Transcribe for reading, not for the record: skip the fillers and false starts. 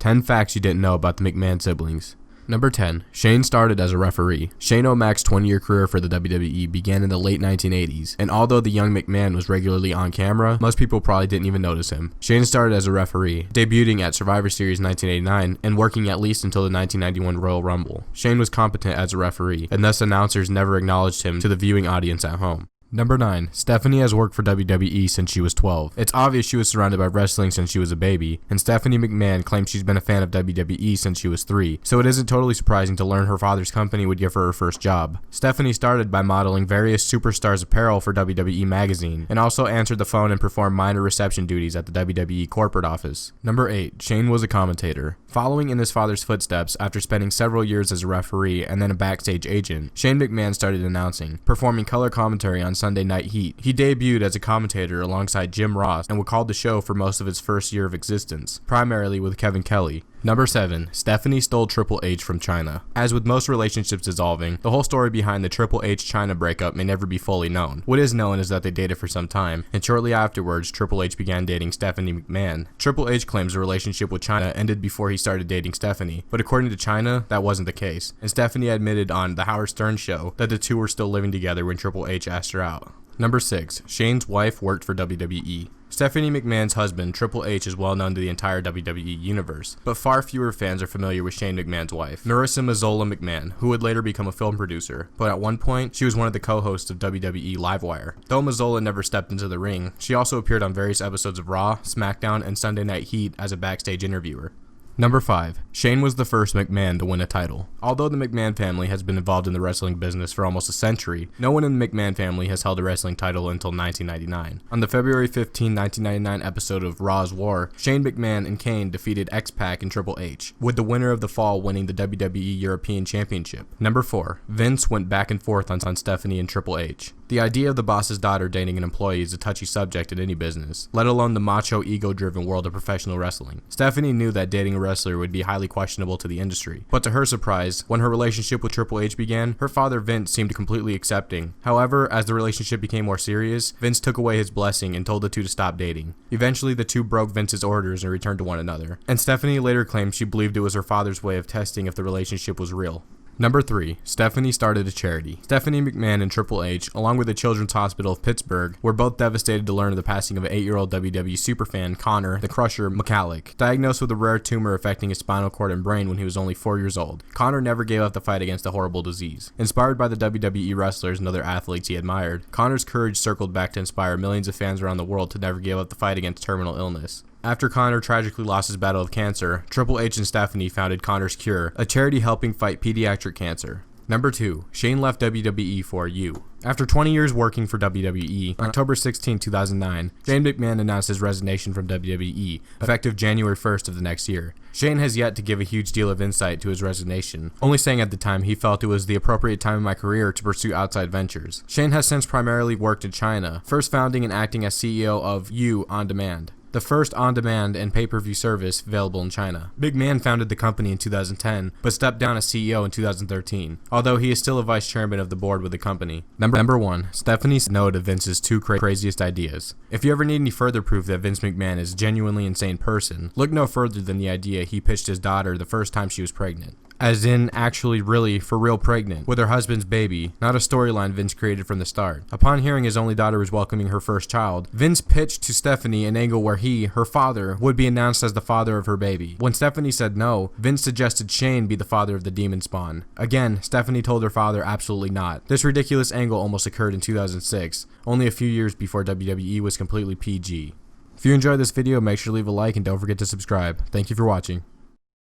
10 facts you didn't know about the McMahon siblings. Number 10. Shane started as a referee. Shane O'Mac's 20-year career for the WWE began in the late 1980s, and although the young McMahon was regularly on camera, most people probably didn't even notice him. Shane started as a referee, debuting at Survivor Series 1989 and working at least until the 1991 Royal Rumble. Shane was competent as a referee, and thus announcers never acknowledged him to the viewing audience at home. Number 9. Stephanie has worked for WWE since she was 12. It's obvious she was surrounded by wrestling since she was a baby, and Stephanie McMahon claims she's been a fan of WWE since she was 3, so it isn't totally surprising to learn her father's company would give her her first job. Stephanie started by modeling various superstars' apparel for WWE magazine, and also answered the phone and performed minor reception duties at the WWE corporate office. Number 8. Shane was a commentator. Following in his father's footsteps after spending several years as a referee and then a backstage agent, Shane McMahon started announcing, performing color commentary on Sunday Night Heat. He debuted as a commentator alongside Jim Ross and would call the show for most of its first year of existence, primarily with Kevin Kelly. Number 7. Stephanie stole Triple H from China. As with most relationships dissolving, the whole story behind the Triple H-China breakup may never be fully known. What is known is that they dated for some time, and shortly afterwards, Triple H began dating Stephanie McMahon. Triple H claims the relationship with China ended before he started dating Stephanie, but according to China, that wasn't the case, and Stephanie admitted on The Howard Stern Show that the two were still living together when Triple H asked her out. Number 6. Shane's wife worked for WWE. Stephanie McMahon's husband, Triple H, is well known to the entire WWE universe, but far fewer fans are familiar with Shane McMahon's wife, Marissa Mazzola McMahon, who would later become a film producer, but at one point, she was one of the co-hosts of WWE Livewire. Though Mazzola never stepped into the ring, she also appeared on various episodes of Raw, SmackDown, and Sunday Night Heat as a backstage interviewer. Number 5. Shane was the first McMahon to win a title. Although the McMahon family has been involved in the wrestling business for almost a century, no one in the McMahon family has held a wrestling title until 1999. On the February 15, 1999 episode of Raw's War, Shane McMahon and Kane defeated X-Pac and Triple H, with the winner of the fall winning the WWE European Championship. Number 4. Vince went back and forth on Stephanie and Triple H. The idea of the boss's daughter dating an employee is a touchy subject in any business, let alone the macho, ego-driven world of professional wrestling. Stephanie knew that dating a wrestler would be highly questionable to the industry, but to her surprise, when her relationship with Triple H began, her father Vince seemed completely accepting. However, as the relationship became more serious, Vince took away his blessing and told the two to stop dating. Eventually, the two broke Vince's orders and returned to one another, and Stephanie later claimed she believed it was her father's way of testing if the relationship was real. Number 3. Stephanie started a charity. Stephanie McMahon and Triple H, along with the Children's Hospital of Pittsburgh, were both devastated to learn of the passing of an 8-year-old WWE superfan, Connor the Crusher McCallick, diagnosed with a rare tumor affecting his spinal cord and brain when he was only 4 years old. Connor never gave up the fight against the horrible disease. Inspired by the WWE wrestlers and other athletes he admired, Connor's courage circled back to inspire millions of fans around the world to never give up the fight against terminal illness. After Connor tragically lost his battle of cancer, Triple H and Stephanie founded Connor's Cure, a charity helping fight pediatric cancer. Number 2. Shane left WWE for You. After 20 years working for WWE, on October 16, 2009, Shane McMahon announced his resignation from WWE, effective January 1st of the next year. Shane has yet to give a huge deal of insight to his resignation, only saying at the time he felt it was the appropriate time in my career to pursue outside ventures. Shane has since primarily worked in China, first founding and acting as CEO of You On Demand, the first on-demand and pay-per-view service available in China. McMahon founded the company in 2010, but stepped down as CEO in 2013, although he is still a vice chairman of the board with the company. Number 1. Stephanie said no to Vince's two craziest ideas. If you ever need any further proof that Vince McMahon is a genuinely insane person, look no further than the idea he pitched his daughter the first time she was pregnant. As in, actually, really, for real pregnant, with her husband's baby, not a storyline Vince created from the start. Upon hearing his only daughter was welcoming her first child, Vince pitched to Stephanie an angle where he, her father, would be announced as the father of her baby. When Stephanie said no, Vince suggested Shane be the father of the demon spawn. Again, Stephanie told her father absolutely not. This ridiculous angle almost occurred in 2006, only a few years before WWE was completely PG. If you enjoyed this video, make sure to leave a like and don't forget to subscribe. Thank you for watching.